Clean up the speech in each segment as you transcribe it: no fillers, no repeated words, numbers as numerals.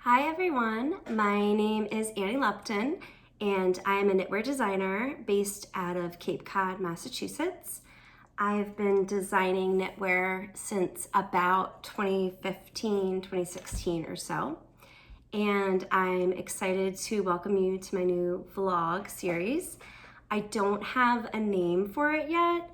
Hi everyone, my name is Annie Lupton and I am a knitwear designer based out of Cape Cod, Massachusetts. I've been designing knitwear since about 2015, 2016 or so. And I'm excited to welcome you to my new vlog series. I don't have a name for it yet.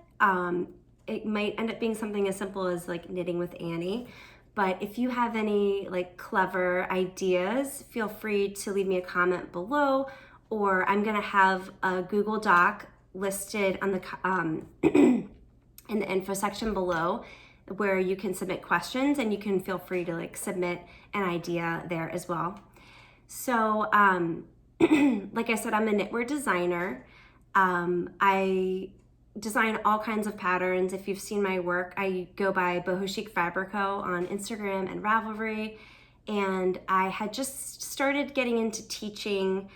It might end up being something as simple as like knitting with Annie. But if you have any like clever ideas, feel free to leave me a comment below, or I'm gonna have a Google Doc listed on the in the info section below where you can submit questions, and you can feel free to like submit an idea there as well. So like I said, I'm a knitwear designer. I design all kinds of patterns. If you've seen my work, I go by Boho Chic Fabrico on Instagram and Ravelry. And I had just started getting into teaching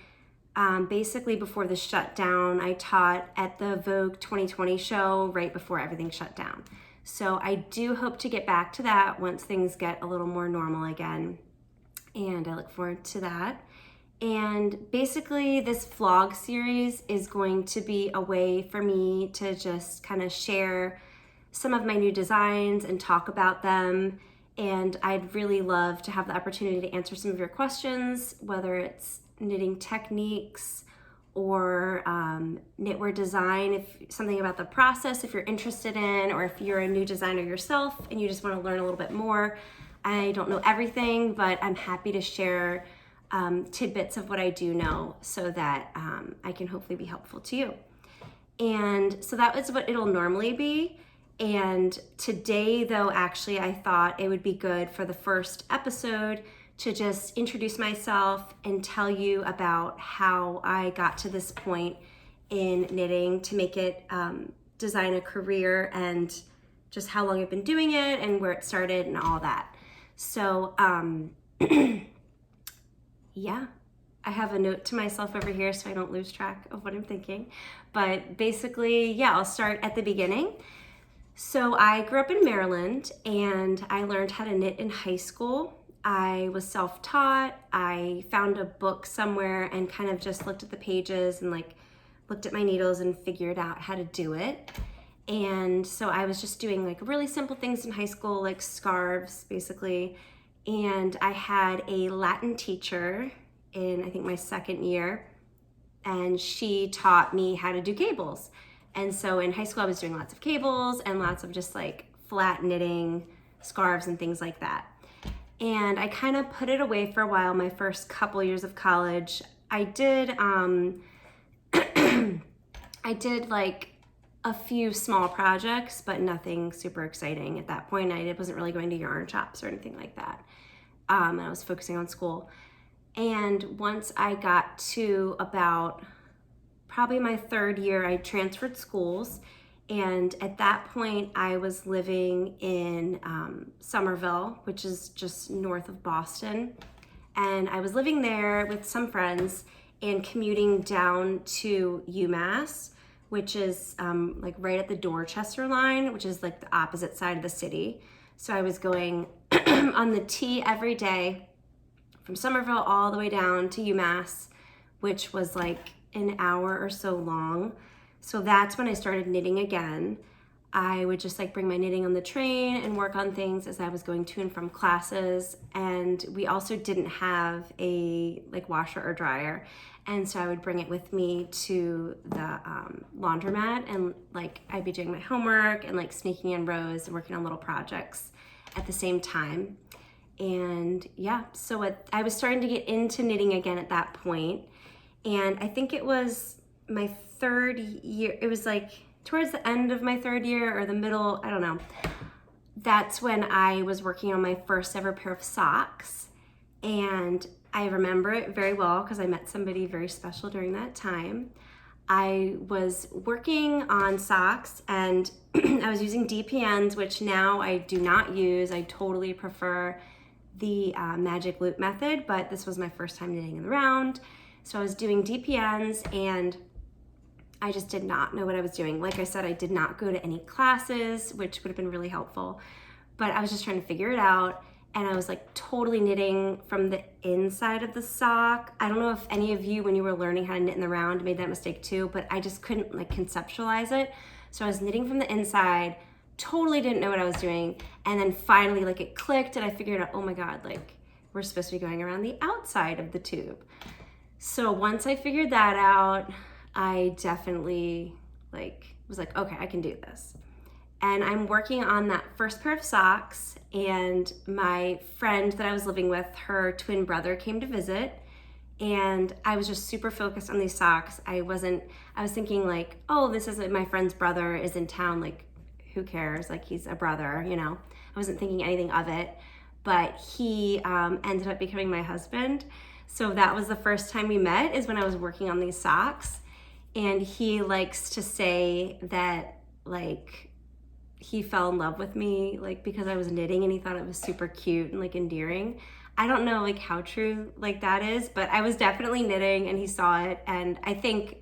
basically before the shutdown. I taught at the Vogue 2020 show right before everything shut down. So I do hope to get back to that once things get a little more normal again. And I look forward to that. And basically this vlog series is going to be a way for me to just kind of share some of my new designs and talk about them. And I'd really love to have the opportunity to answer some of your questions, whether it's knitting techniques or knitwear design, if something about the process, if you're interested in, or if you're a new designer yourself and you just want to learn a little bit more. I don't know everything, but I'm happy to share tidbits of what I do know so that I can hopefully be helpful to you. And so that is what it'll normally be. And today though, actually, I thought it would be good for the first episode to just introduce myself and tell you about how I got to this point in knitting to make it design a career, and just how long I've been doing it and where it started and all that. So yeah, I have a note to myself over here so I don't lose track of what I'm thinking. But basically, yeah, I'll start at the beginning. So I grew up in Maryland and I learned how to knit in high school. I was self-taught. I found a book somewhere and kind of just looked at the pages and like looked at my needles and figured out how to do it. And so I was just doing like really simple things in high school, like scarves basically. And I had a Latin teacher in, I think, my second year, and she taught me how to do cables. And so in high school, I was doing lots of cables and lots of just like flat knitting, scarves and things like that. And I kind of put it away for a while, my first couple years of college. I did, I did like a few small projects, but nothing super exciting at that point. I wasn't really going to yarn shops or anything like that. And I was focusing on school. And once I got to about probably my third year, I transferred schools. And at that point, I was living in Somerville, which is just north of Boston. And I was living there with some friends and commuting down to UMass, which is like right at the Dorchester line, which is like the opposite side of the city. So I was going on the T every day from Somerville all the way down to UMass, which was like an hour or so long. So that's when I started knitting again. I would just like bring my knitting on the train and work on things as I was going to and from classes. And we also didn't have a like washer or dryer. And so I would bring it with me to the laundromat, and like I'd be doing my homework and like sneaking in rows and working on little projects at the same time. And yeah, so I was starting to get into knitting again at that point. And I think it was my third year. It was like towards the end of my third year or the middle, I don't know. That's when I was working on my first ever pair of socks. And I remember it very well because I met somebody very special during that time. I was working on socks and I was using DPNs, which now I do not use. I totally prefer the magic loop method, but this was my first time knitting in the round. So I was doing DPNs and I just did not know what I was doing. Like I said, I did not go to any classes, which would have been really helpful, but I was just trying to figure it out. and I was like totally knitting from the inside of the sock. I don't know if any of you, when you were learning how to knit in the round, made that mistake too, but I just couldn't like conceptualize it. So I was knitting from the inside, totally didn't know what I was doing. And then finally like it clicked and I figured out, oh my God, like we're supposed to be going around the outside of the tube. So once I figured that out, I definitely was like, okay, I can do this. And I'm working on that first pair of socks, and my friend that I was living with, her twin brother came to visit, and I was just super focused on these socks. I was thinking like, oh, this is my friend's brother is in town, like who cares? Like he's a brother, you know? I wasn't thinking anything of it, but he ended up becoming my husband. So that was the first time we met, is when I was working on these socks. And he likes to say that like, he fell in love with me like because I was knitting and he thought it was super cute and like endearing. I don't know like how true like that is, but I was definitely knitting and he saw it. And I think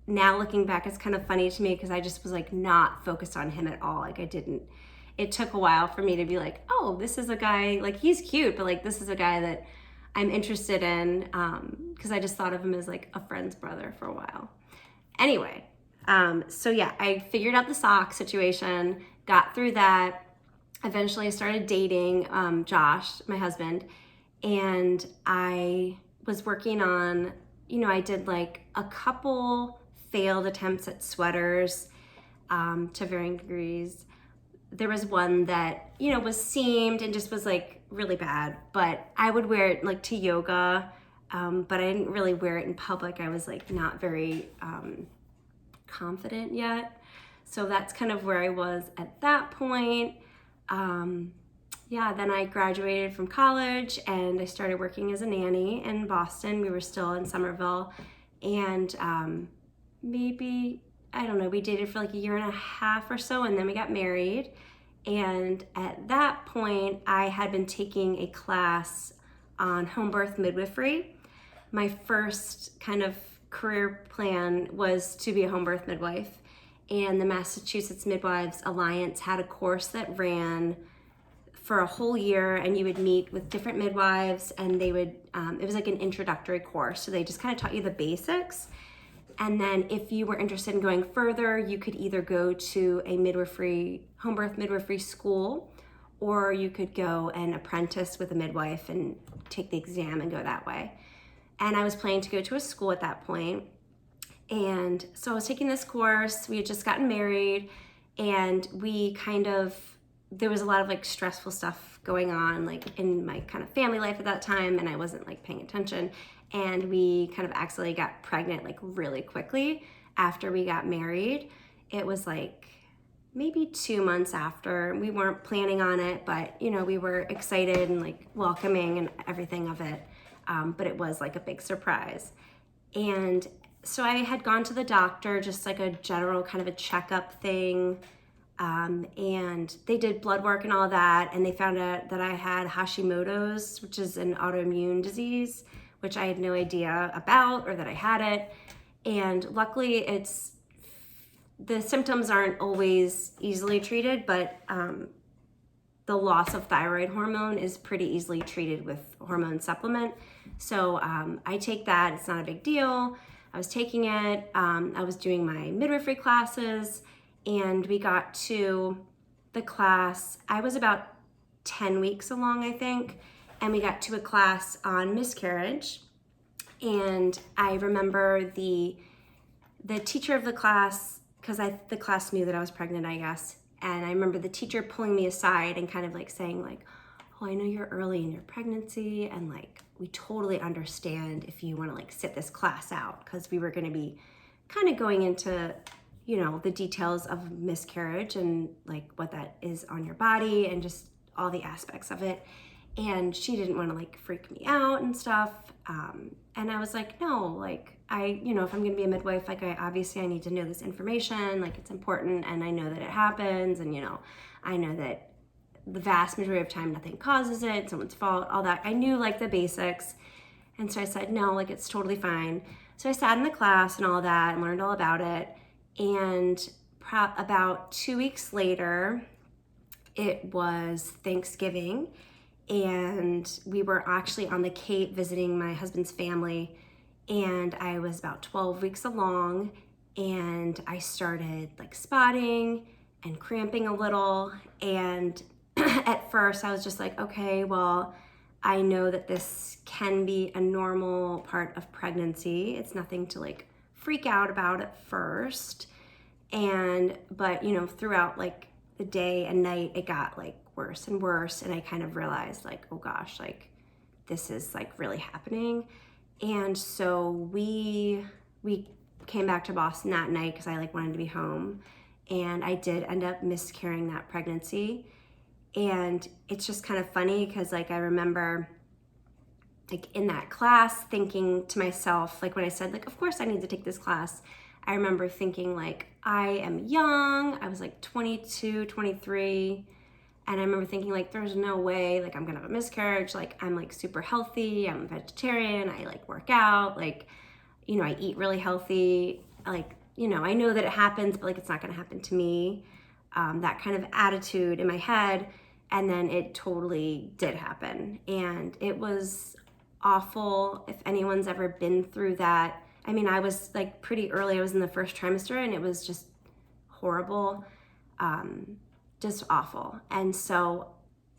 now looking back, it's kind of funny to me because I just was like not focused on him at all. Like it took a while for me to be like, oh, this is a guy, like he's cute, but like this is a guy that I'm interested in, because I just thought of him as like a friend's brother for a while. Anyway, so yeah, I figured out the sock situation, got through that. Eventually I started dating Josh, my husband, and I was working on, I did like a couple failed attempts at sweaters to varying degrees. There was one that, was seamed and just was like really bad, but I would wear it like to yoga, but I didn't really wear it in public. I was like not very confident yet. So that's kind of where I was at that point. Then I graduated from college and I started working as a nanny in Boston. We were still in Somerville, and we dated for like a year and a half or so, and then we got married. And at that point, I had been taking a class on home birth midwifery. My first kind of career plan was to be a home birth midwife. And the Massachusetts Midwives Alliance had a course that ran for a whole year, and you would meet with different midwives, and they would, it was like an introductory course. So they just kind of taught you the basics. And then if you were interested in going further, you could either go to a home birth midwifery school, or you could go and apprentice with a midwife and take the exam and go that way. And I was planning to go to a school at that point. And so I was taking this course. We had just gotten married, and there was a lot of like stressful stuff going on like in my kind of family life at that time, and I wasn't like paying attention. And we kind of accidentally got pregnant like really quickly after we got married. It was like maybe 2 months after. We weren't planning on it, but we were excited and like welcoming and everything of it. But it was like a big surprise. And so I had gone to the doctor, just like a general kind of a checkup thing. And they did blood work and all that. And they found out that I had Hashimoto's, which is an autoimmune disease, which I had no idea about or that I had it. And luckily the symptoms aren't always easily treated, but the loss of thyroid hormone is pretty easily treated with hormone supplement. So I take that, it's not a big deal. I was taking it, I was doing my midwifery classes, and we got to the class, I was about 10 weeks along, I think, and we got to a class on miscarriage. And I remember the teacher of the class, because the class knew that I was pregnant, I guess, and I remember the teacher pulling me aside and kind of like saying like, oh, I know you're early in your pregnancy, and like we totally understand if you want to like sit this class out, because we were going to be kind of going into the details of miscarriage and like what that is on your body and just all the aspects of it. And she didn't want to like freak me out and stuff. And I was like, no, like if I'm going to be a midwife, like I need to know this information, like it's important, and I know that it happens, and I know that the vast majority of time nothing causes it, it's someone's fault, all that. I knew like the basics. And so I said, no, like it's totally fine. So I sat in the class and all that and learned all about it. And about 2 weeks later, it was Thanksgiving, and we were actually on the Cape visiting my husband's family, and I was about 12 weeks along, and I started like spotting and cramping a little. And at first I was just like, okay, well, I know that this can be a normal part of pregnancy. It's nothing to like freak out about at first. But throughout like the day and night, it got like worse and worse. And I kind of realized like, oh gosh, like this is like really happening. And so we came back to Boston that night because I like wanted to be home. And I did end up miscarrying that pregnancy. And it's just kind of funny because like I remember like in that class thinking to myself, like when I said like, of course I need to take this class, I remember thinking like, I am young. I was like 22, 23. And I remember thinking like, there's no way like I'm gonna have a miscarriage. Like I'm like super healthy. I'm a vegetarian. I like work out. Like, I eat really healthy. Like, I know that it happens, but like it's not gonna happen to me. That kind of attitude in my head. And then it totally did happen. And it was awful. If anyone's ever been through that, I mean, I was like pretty early. I was in the first trimester and it was just horrible, just awful. And so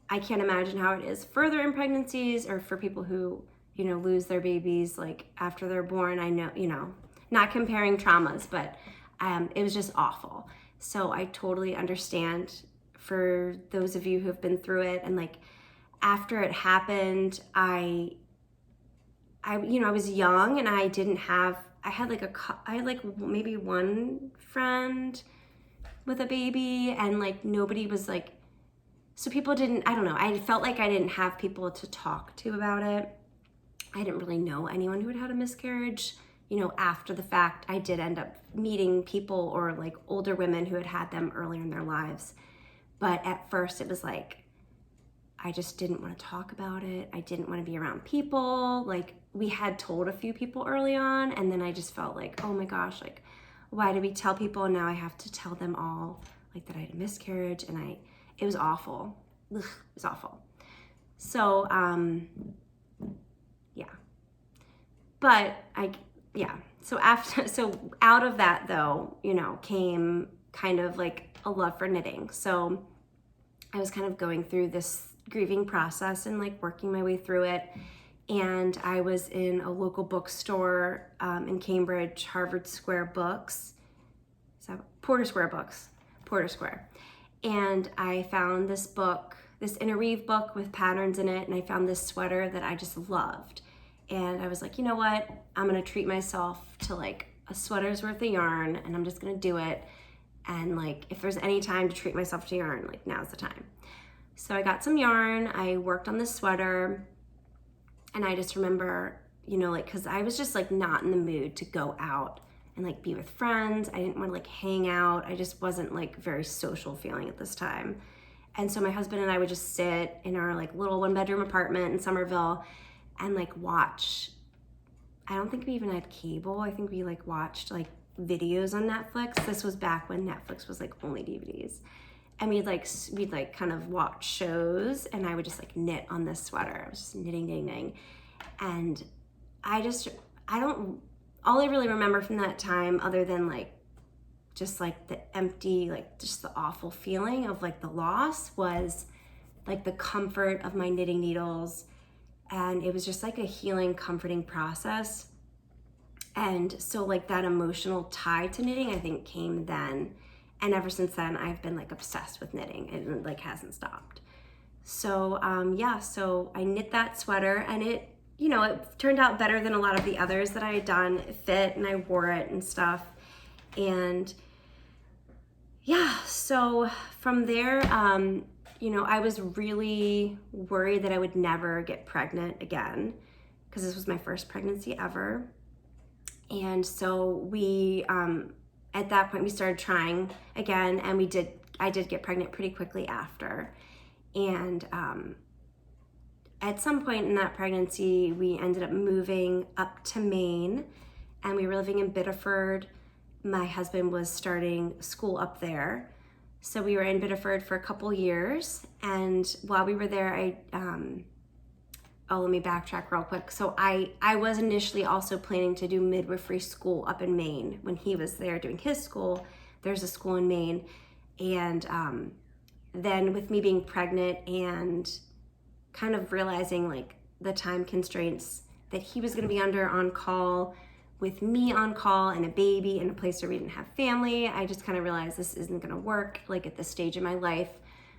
I can't imagine how it is further in pregnancies or for people who, lose their babies like after they're born. I know, not comparing traumas, but it was just awful. So I totally understand for those of you who have been through it. And like after it happened, I was young and I had like maybe one friend with a baby, and like nobody was like, so people didn't, I don't know, I felt like I didn't have people to talk to about it. I didn't really know anyone who had had a miscarriage. After the fact, I did end up meeting people or like older women who had had them earlier in their lives. But at first it was like, I just didn't want to talk about it. I didn't want to be around people. Like we had told a few people early on, and then I just felt like, oh my gosh, like why did we tell people? And now I have to tell them all like that I had a miscarriage, and it was awful. Ugh, it was awful. So, yeah. But so out of that though, came kind of like a love for knitting. So I was kind of going through this grieving process and like working my way through it. And I was in a local bookstore in Cambridge, Harvard Square Books. So Porter Square. And I found this book, this interweave book with patterns in it. And I found this sweater that I just loved. And I was like, you know what? I'm gonna treat myself to like a sweater's worth of yarn, and I'm just gonna do it. And like, if there's any time to treat myself to yarn, like now's the time. So I got some yarn, I worked on this sweater, and I just remember, like, cause I was just like not in the mood to go out and like be with friends. I didn't want to like hang out. I just wasn't like very social feeling at this time. And so my husband and I would just sit in our like little 1-bedroom apartment in Somerville and like watch. I don't think we even had cable. I think we like watched like videos on Netflix. This was back when Netflix was like only DVDs. And we'd kind of watch shows, and I would just like knit on this sweater. I was just knitting. And all I really remember from that time, other than like just like the empty, like just the awful feeling of like the loss, was like the comfort of my knitting needles. And it was just like a healing, comforting process. And so like that emotional tie to knitting, I think, came then. And ever since then, I've been like obsessed with knitting, and it like hasn't stopped. So so I knit that sweater, and it turned out better than a lot of the others that I had done. It fit, and I wore it and stuff. And yeah, so from there, I was really worried that I would never get pregnant again, because this was my first pregnancy ever. And so we, at that point, we started trying again, and I did get pregnant pretty quickly after. And at some point in that pregnancy, we ended up moving up to Maine, and we were living in Biddeford. My husband was starting school up there. So we were in Biddeford for a couple years, and while we were there, let me backtrack real quick. So I was initially also planning to do midwifery school up in Maine. When he was there doing his school, there's a school in Maine. And then with me being pregnant and kind of realizing like the time constraints that he was gonna be under on call, with me on call and a baby in a place where we didn't have family, I just kind of realized this isn't gonna work like at this stage in my life.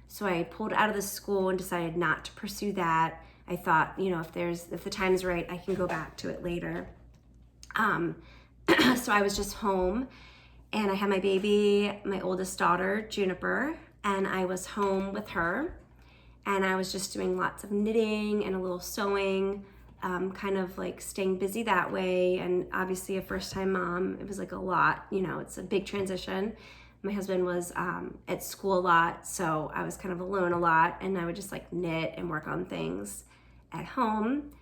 So I pulled out of the school and decided not to pursue that. I thought, if the time's right, I can go back to it later. So I was just home, and I had my baby, my oldest daughter, Juniper, and I was home with her, and I was just doing lots of knitting and a little sewing, kind of like staying busy that way. And obviously a first-time mom, it was like a lot, it's a big transition. My husband was at school a lot, so I was kind of alone a lot, and I would just like knit and work on things at home.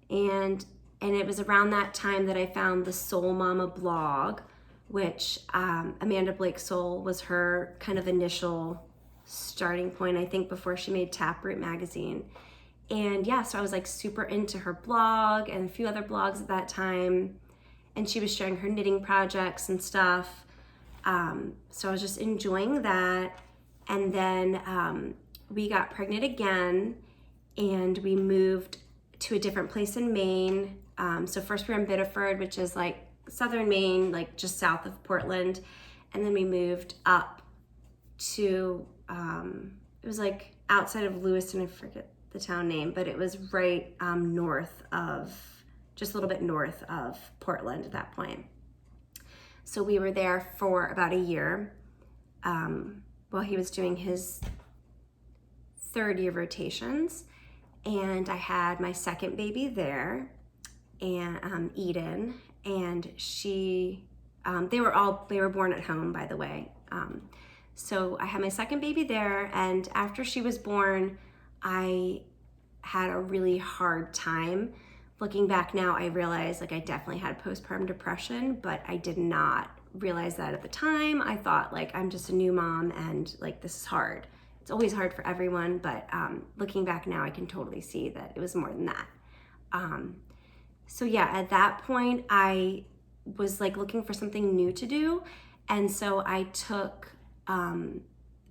And it was around that time that I found the Soul Mama blog, which Amanda Blake Soul was her kind of initial starting point, I think, before she made Taproot magazine. And yeah, so I was like super into her blog and a few other blogs at that time, and she was sharing her knitting projects and stuff. So I was just enjoying that. And then we got pregnant again, and we moved to a different place in Maine. So first we were in Biddeford, which is like southern Maine, like just south of Portland. And then we moved up to, it was like outside of Lewiston, I forget the town name, but it was right just a little bit north of Portland at that point. So we were there for about a year while he was doing his third year rotations. And I had my second baby there, and Eden, and they were born at home, by the way. So I had my second baby there, and after she was born, I had a really hard time. Looking back now, I realize like I definitely had postpartum depression, but I did not realize that at the time. I thought like I'm just a new mom and like this is hard. It's always hard for everyone, but looking back now, I can totally see that it was more than that. So yeah, at that point, I was like looking for something new to do. And so I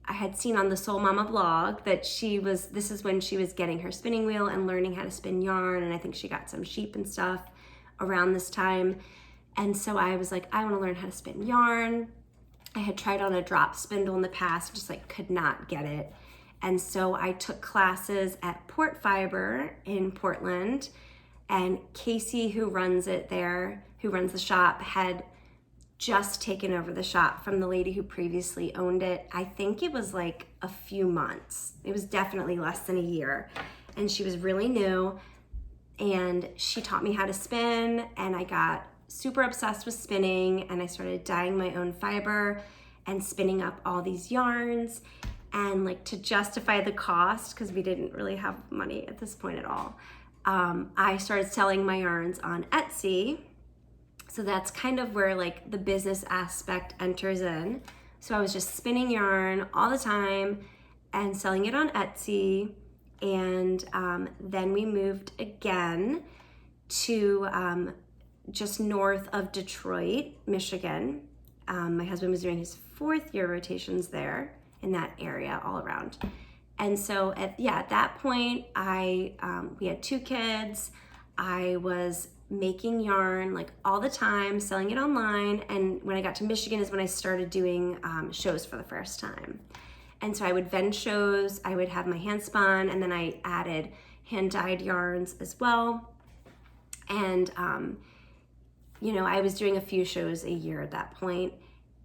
had seen on the Soul Mama blog that this is when she was getting her spinning wheel and learning how to spin yarn. And I think she got some sheep and stuff around this time. And so I was like, I want to learn how to spin yarn. I had tried on a drop spindle in the past, just like could not get it. And so I took classes at Port Fiber in Portland, and Casey, who runs the shop, had just taken over the shop from the lady who previously owned it. I think it was like a few months. It was definitely less than a year. And she was really new, and she taught me how to spin, and I got super obsessed with spinning, and I started dyeing my own fiber and spinning up all these yarns. And like to justify the cost, because we didn't really have money at this point at all, I started selling my yarns on Etsy. So that's kind of where like the business aspect enters in. So I was just spinning yarn all the time and selling it on Etsy. And then we moved again to just north of Detroit, Michigan. My husband was doing his fourth year rotations there in that area all around. And so at that point, we had 2 kids. I was making yarn like all the time, selling it online. And when I got to Michigan is when I started doing shows for the first time. And so I would vend shows, I would have my hand spun, and then I added hand dyed yarns as well. And I was doing a few shows a year at that point.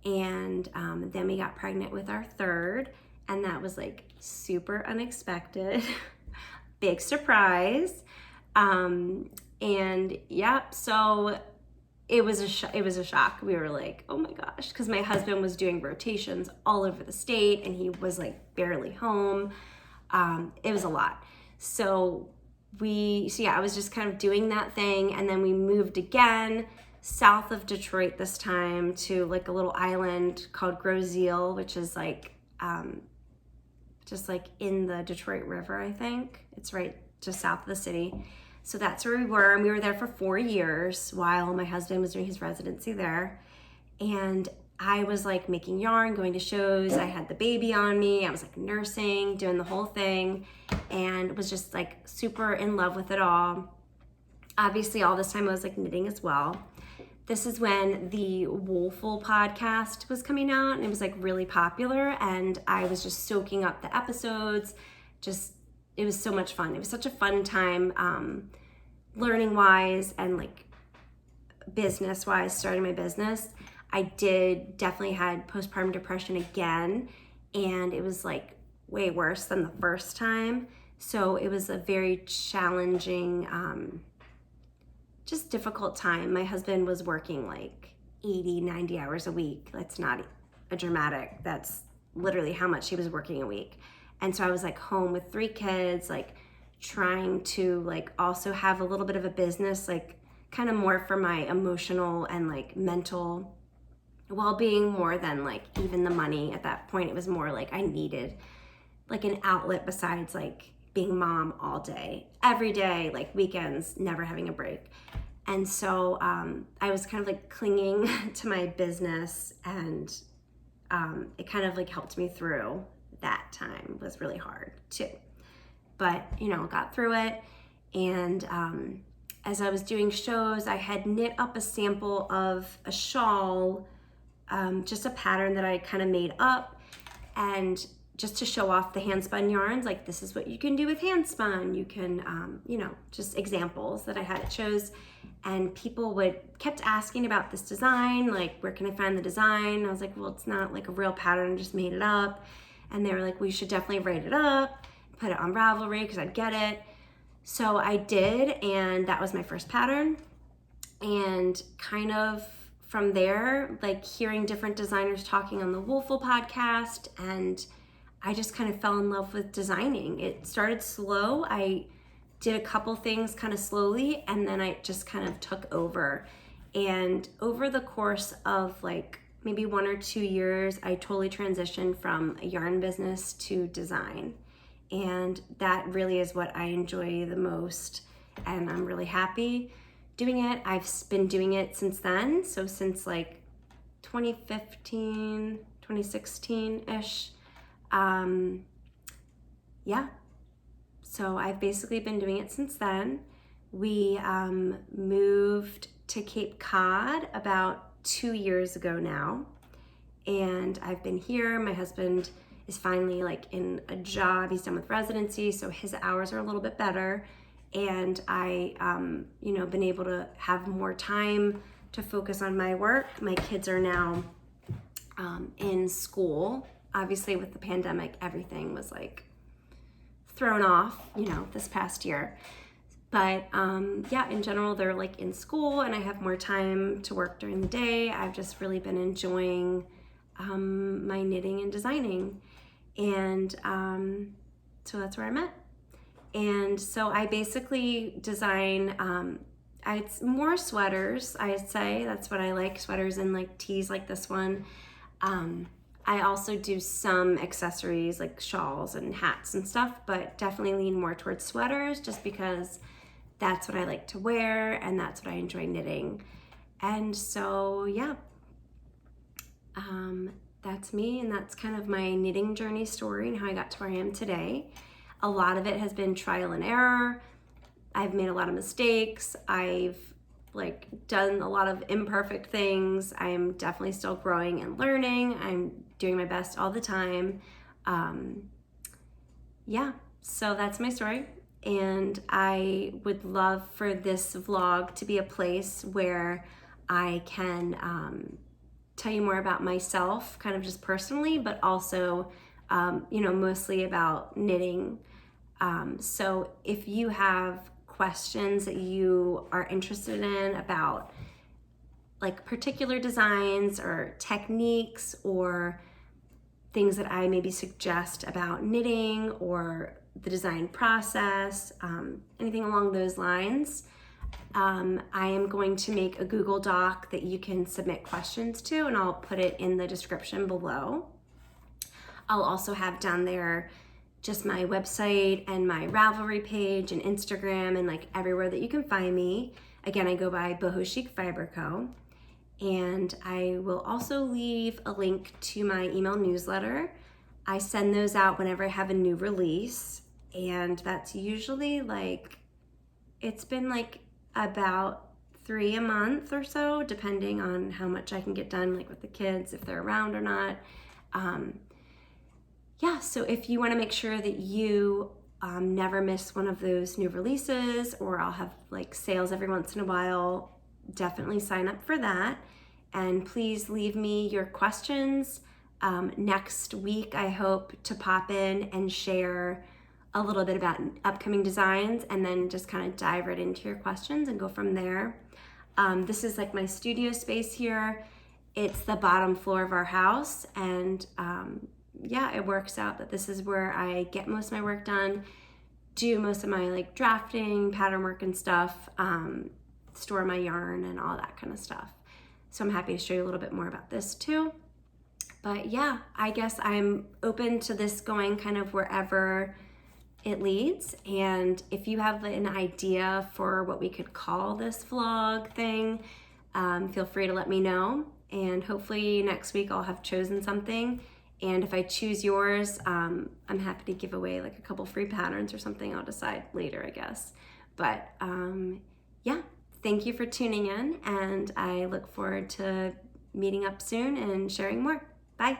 And then we got pregnant with our third, and that was like super unexpected, big surprise. And yeah, so it was a shock. We were like, oh my gosh, because my husband was doing rotations all over the state, and he was like barely home. It was a lot. So I was just kind of doing that thing, and then we moved again south of Detroit this time to like a little island called Groseal, which is like just like in the Detroit River, I think. It's right just south of the city. So that's where we were, and we were there for 4 years while my husband was doing his residency there. And I was like making yarn, going to shows. I had the baby on me. I was like nursing, doing the whole thing, and was just like super in love with it all. Obviously, all this time I was like knitting as well. This is when the Woolful podcast was coming out, and it was like really popular, and I was just soaking up the episodes. It was so much fun. It was such a fun time, learning wise and like business wise, starting my business. I definitely had postpartum depression again, and it was like way worse than the first time. So it was a very challenging, just difficult time. My husband was working like 80, 90 hours a week. That's not a dramatic, that's literally how much he was working a week. And so I was like home with 3 kids, like trying to like also have a little bit of a business, like kind of more for my emotional and like mental well-being more than like even the money. At that point, it was more like I needed like an outlet besides like being mom all day, every day, like weekends, never having a break. And so I was kind of like clinging to my business, and it kind of like helped me through that time. It was really hard too, but got through it. And as I was doing shows, I had knit up a sample of a shawl, just a pattern that I kind of made up, and just to show off the hand spun yarns, like this is what you can do with hand spun. You can, just examples that I had at shows, and people kept asking about this design, like where can I find the design? I was like, well, it's not like a real pattern, I just made it up. And they were like, we should definitely write it up, put it on Ravelry because I'd get it. So I did, and that was my first pattern. And kind of from there, like hearing different designers talking on the Woolful podcast, and I just kind of fell in love with designing. It started slow. I did a couple things kind of slowly, and then I just kind of took over. And over the course of like maybe 1 or 2 years, I totally transitioned from a yarn business to design. And that really is what I enjoy the most. And I'm really happy doing it. I've been doing it since then. So since like 2015, 2016-ish. Yeah. So I've basically been doing it since then. We moved to Cape Cod about 2 years ago now. And I've been here. My husband is finally like in a job. He's done with residency, so his hours are a little bit better. And I, been able to have more time to focus on my work. My kids are now in school. Obviously, with the pandemic, everything was like thrown off, this past year. But in general, they're like in school, and I have more time to work during the day. I've just really been enjoying my knitting and designing. And so that's where I'm at. And so I basically design, it's more sweaters, I'd say. That's what I like, sweaters and like tees like this one. I also do some accessories like shawls and hats and stuff, but definitely lean more towards sweaters just because that's what I like to wear and that's what I enjoy knitting. And so, that's me, and that's kind of my knitting journey story and how I got to where I am today. A lot of it has been trial and error. I've made a lot of mistakes. I've done a lot of imperfect things. I'm definitely still growing and learning. I'm doing my best all the time. So that's my story. And I would love for this vlog to be a place where I can tell you more about myself, kind of just personally, but also, mostly about knitting. So if you have questions that you are interested in about like particular designs or techniques or things that I maybe suggest about knitting or the design process, anything along those lines, I am going to make a Google Doc that you can submit questions to, and I'll put it in the description below. I'll also have down there just my website and my Ravelry page and Instagram and like everywhere that you can find me. Again, I go by Boho Chic Fiber Co. And I will also leave a link to my email newsletter. I send those out whenever I have a new release, and that's usually like, it's been like about 3 a month or so, depending on how much I can get done, like with the kids, if they're around or not. Yeah, so if you want to make sure that you never miss one of those new releases, or I'll have like sales every once in a while, definitely sign up for that. And please leave me your questions. Next week, I hope to pop in and share a little bit about upcoming designs, and then just kind of dive right into your questions and go from there. This is like my studio space here. It's the bottom floor of our house, and yeah, it works out that this is where I get most of my work done, do most of my like drafting, pattern work and stuff, store my yarn and all that kind of stuff. So I'm happy to show you a little bit more about this too. But yeah, I guess I'm open to this going kind of wherever it leads. And if you have an idea for what we could call this vlog thing, feel free to let me know. And hopefully next week I'll have chosen something. And if I choose yours, I'm happy to give away like a couple free patterns or something. I'll decide later, I guess. But yeah, thank you for tuning in, and I look forward to meeting up soon and sharing more. Bye.